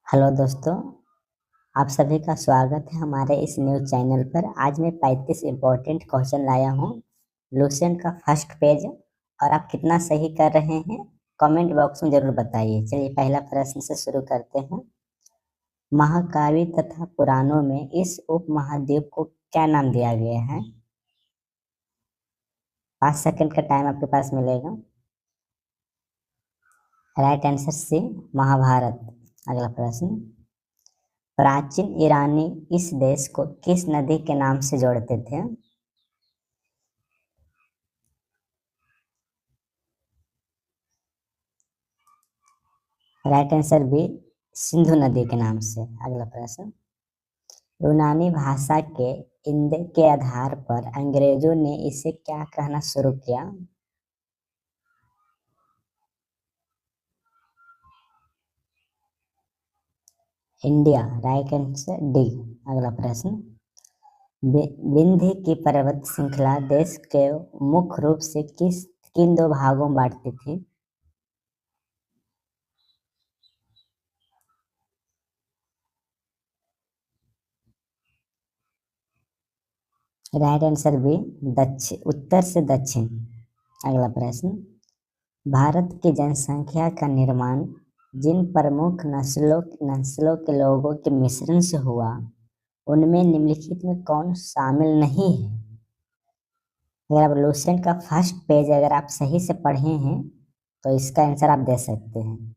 Hello दोस्तों, आप सभी का स्वागत है हमारे इस न्यूज़ चैनल पर। आज मैं 35 इम्पोर्टेंट क्वेश्चन लाया हूँ लुसेंट का फर्स्ट पेज। और आप कितना सही कर रहे हैं कमेंट बॉक्स में ज़रूर बताइए। चलिए पहला प्रश्न से शुरू करते हैं। महाकाव्य तथा पुराणों में इस उपमहाद्वीप को क्या नाम दिया गया है? 5 सेकंड का टाइम आपके पास मिलेगा। Right answer C, Mahabharata. अगला प्रश्न। प्राचीन ईरानी इस देश को किस नदी के नाम से जोड़ते थे? राइट आंसर बी, सिंधु नदी के नाम से। अगला प्रश्न। यूनानी भाषा के इंद के आधार पर अंग्रेजों ने इसे क्या कहना शुरू किया? इंडिया। Right answer D. अगला प्रश्न। विंध्य की पर्वत श्रृंखला देश के मुख्य रूप से किन दो भागों में बांटती थी? राइट आंसर बी, दक्षिण, उत्तर से दक्षिण। अगला प्रश्न। भारत की जनसंख्या का निर्माण जिन प्रमुख नस्लों के लोगों के मिश्रण से हुआ उनमें निम्नलिखित में कौन शामिल नहीं है? अगर आप लुसेंट का फर्स्ट पेज अगर आप सही से पढ़े हैं तो इसका आंसर आप दे सकते हैं।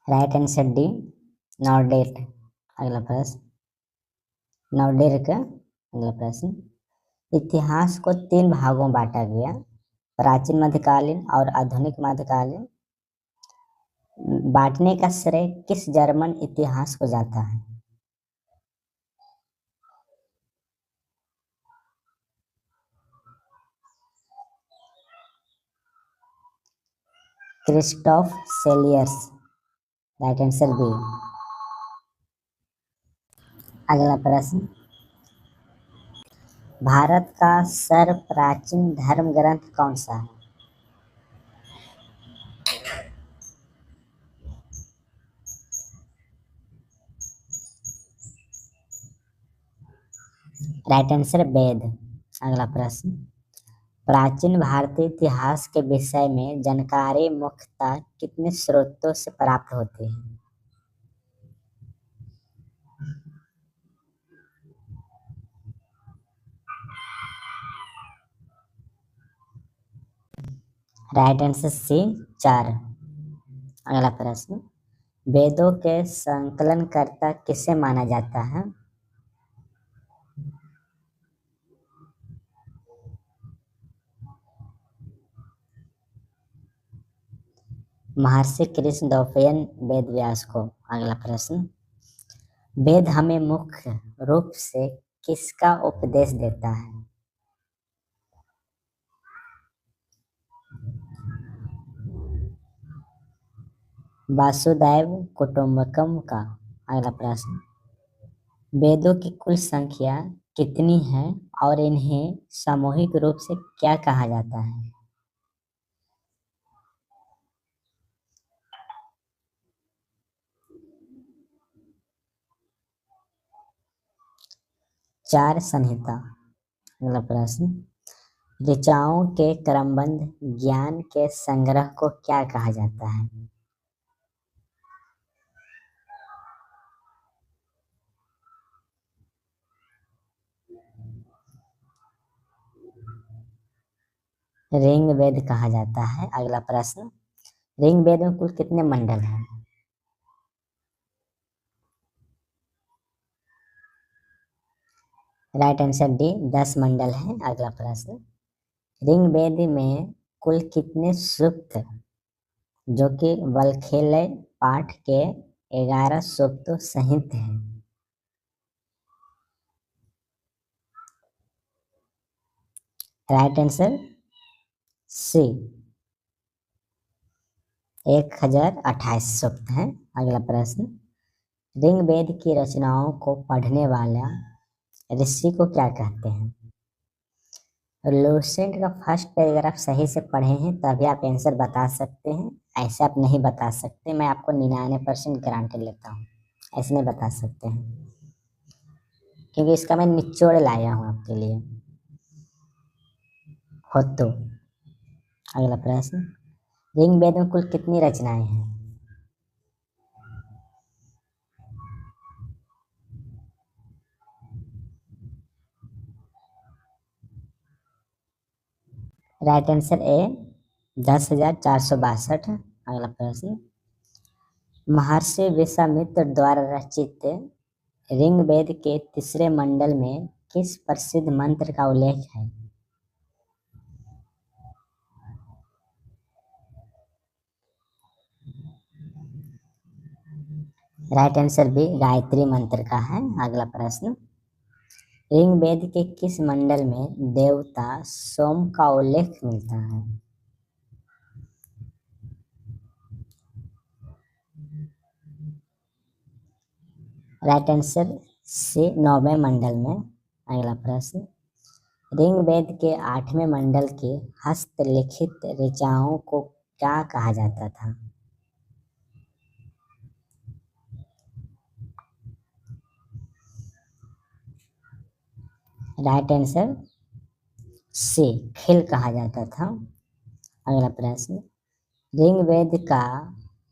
राइट आंसर डी, नॉर्डेट। अगला प्रश्न। नॉर्डेट का अगला प्रश्न। इतिहास को 3 भागों में बांटा गया, प्राचीन मध्यकालीन और आधुनिक मध्यकालीन। बांटने का श्रेय किस जर्मन इतिहास को जाता है? Christophe Celliers. Right answer B. अगला प्रश्न। भारत का सर्व प्राचीन धर्म ग्रंथ कौन सा है? राइट आंसर वेद। अगला प्रश्न। प्राचीन भारतीय इतिहास के विषय में जानकारी मुख्यतः कितने स्रोतों से प्राप्त होती है? Right answer C, 4। अगला प्रश्न। वेदों के संकलनकर्ता किसे माना जाता है? महर्षि कृष्ण द्वैपायन वेद व्यास को। अगला प्रश्न। वेद हमें मुख्य रूप से किसका उपदेश देता है? वासुदेव कुटुंबकम का। अगला प्रश्न। वेदों की कुल संख्या कितनी है और इन्हें सामूहिक रूप से क्या कहा जाता है? चार संहिता। अगला प्रश्न। ऋचाओं के क्रमबद्ध ज्ञान के संग्रह को क्या कहा जाता है? ऋग वेद कहा जाता है। अगला प्रश्न। ऋग वेद में कुल कितने मंडल हैं? राइट आंसर डी, 10 मंडल हैं। अगला प्रश्न। ऋग वेद में कुल कितने सूक्त जो कि वल्केलय पाठ के 11 सूक्तों सहित हैं? राइट आंसर सी, 1028 सूक्त हैं। अगला प्रश्न। ऋग्वेद की रचनाओं को पढ़ने वाला ऋषि को क्या कहते हैं? लूसेंट का फर्स्ट पैराग्राफ सही से पढ़े हैं तभी आप आंसर बता सकते हैं, ऐसे आप नहीं बता सकते। मैं आपको 99% गारंटी लेता हूँ, ऐसे नहीं बता सकते हैं, क्योंकि इसका मैं निचोड़ लाया हूँ आपके लिए। हो तो अगला प्रश्न, ऋग्वेद में कुल कितनी रचनाएं हैं? राइट आंसर ए 10,462। अगला प्रश्न, महर्षि विश्वामित्र द्वारा रचित ऋग्वेद के तीसरे मंडल में किस प्रसिद्ध मंत्र का उल्लेख है? राइट आंसर बी गायत्री मंत्र का है। अगला प्रश्न, ऋग्वेद के किस मंडल में देवता सोम का उल्लेख मिलता है? राइट आंसर सी 9वें मंडल में। अगला प्रश्न, ऋग्वेद के 8वें मंडल के हस्तलिखित ऋचाओं को क्या कहा जाता था? राइट आंसर सी खिल कहा जाता था। अगला प्रश्न, ऋग्वेद का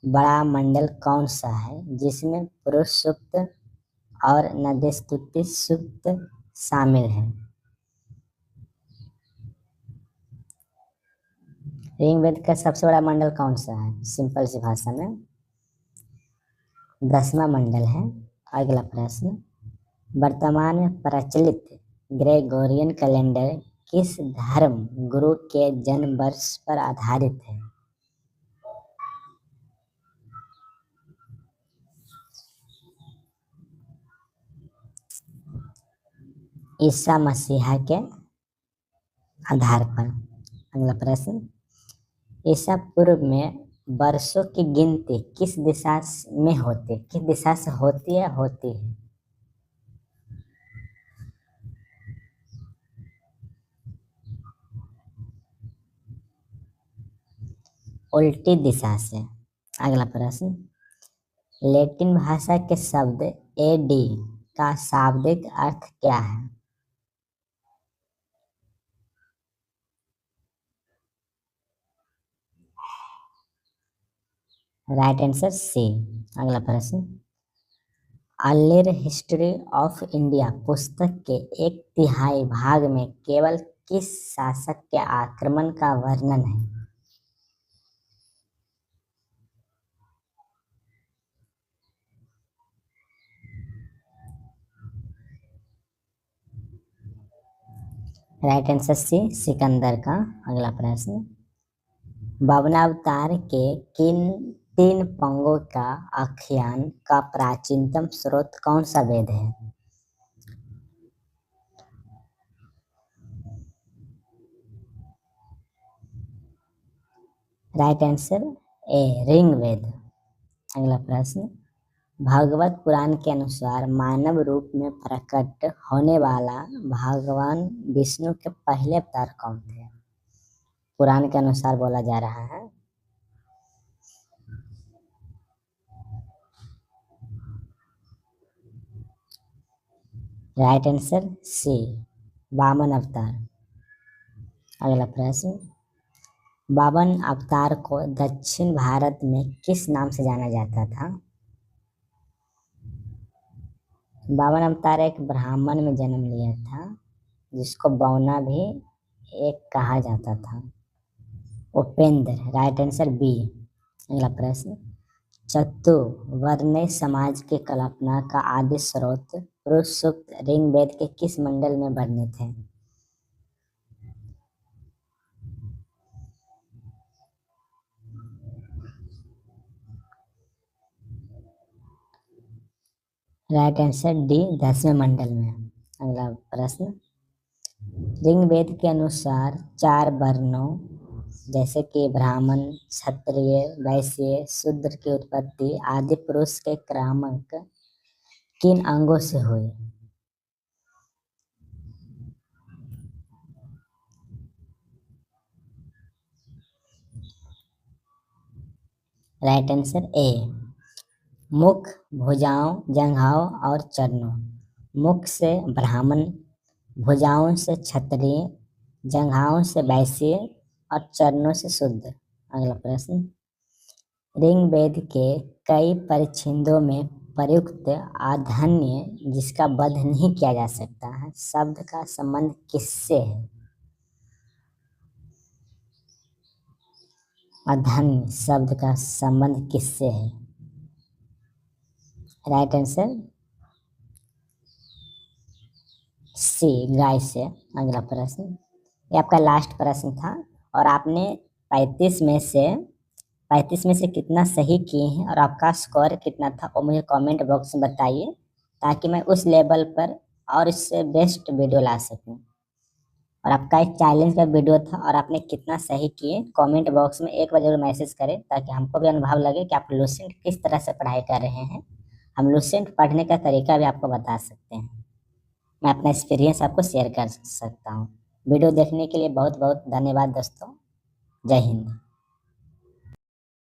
बड़ा मंडल कौन सा है जिसमें पुरुष सूक्त और नद्यस्तुति सूक्त शामिल है? ऋग्वेद का सबसे बड़ा मंडल कौन सा है? सिंपल सी भाषा में 10वां मंडल है। अगला प्रश्न, वर्तमान में प्रचलित ग्रेगोरियन कैलेंडर किस धर्म गुरु के जन्म वर्ष पर आधारित है? ईसा मसीहा के आधार पर। अगला प्रश्न, ईसा पूर्व में वर्षों की गिनती किस दिशा में होती, किस दिशा से होती है, होती है? उल्टी दिशा से। अगला प्रश्न, लैटिन भाषा के शब्द एडी का शाब्दिक अर्थ क्या है? Right answer C. अगला प्रश्न, अर्लियर हिस्ट्री ऑफ इंडिया पुस्तक के 1/3 भाग में केवल किस शासक के आक्रमण का वर्णन है? राइट आंसर सी सिकंदर का। अगला प्रश्न, बावनावतार के किन 3 पंगों का आख्यान का प्राचीनतम स्रोत कौन सा वेद है? Right answer A Rigveda. अगला प्रश्न, भागवत पुराण के अनुसार मानव रूप में प्रकट होने वाला भगवान विष्णु के पहले अवतार कौन थे? पुराण के अनुसार बोला जा रहा है। राइट आंसर सी वामन अवतार। अगला प्रश्न, वामन अवतार को दक्षिण भारत में किस नाम से जाना जाता था? वामन अवतार एक ब्राह्मण में जन्म लिया था जिसको बौना भी एक कहा जाता था। उपेंद्र। Right answer B. अगला प्रश्न, चतुर्वर्ण्य समाज की कल्पना का आदि स्रोत पुरुष सूक्त ऋग्वेद के किस मंडल में वर्णित है? राइट आंसर डी 10वें मंडल में। अगला प्रश्न, ऋग्वेद के अनुसार 4 वर्णों जैसे कि ब्राह्मण, क्षत्रिय, वैश्य, शूद्र की उत्पत्ति आदि पुरुष के क्रमक किन अंगों से हुई? राइट आंसर ए। मुख, भुजाओं, जंघाओं और चरणों। मुख से ब्राह्मण, भुजाओं से क्षत्रिय, जंघाओं से वैश्य और चरणों से शूद्र। अगला प्रश्न, ऋग्वेद के कई परिच्छेदों में प्रयुक्त आधान्य जिसका वध नहीं किया जा सकता है शब्द का संबंध किससे है? आधान्य शब्द का संबंध किससे है? राइट आंसर सी, गाय से। अगला प्रश्न, ये आपका लास्ट प्रश्न था और आपने 35 में से कितना सही किए हैं और आपका स्कोर कितना था वो मुझे कमेंट बॉक्स में बताइए ताकि मैं उस लेवल पर और इससे बेस्ट वीडियो ला सकूं। और आपका एक चैलेंज का वीडियो था और आपने कितना सही किए कमेंट बॉक्स में एक बार जरूर मैसेज करें ताकि हमको भी अनुभव लगे कि आप लुसेंट किस तरह से पढ़ाई कर रहे हैं। हम लुसेंट पढ़ने का तरीका भी आपको बता सकते हैं। मैं अपना एक्सपीरियंस आपको शेयर कर सकता हूँ। वीडियो देखने के लिए बहुत बहुत धन्यवाद दोस्तों। जय हिंद।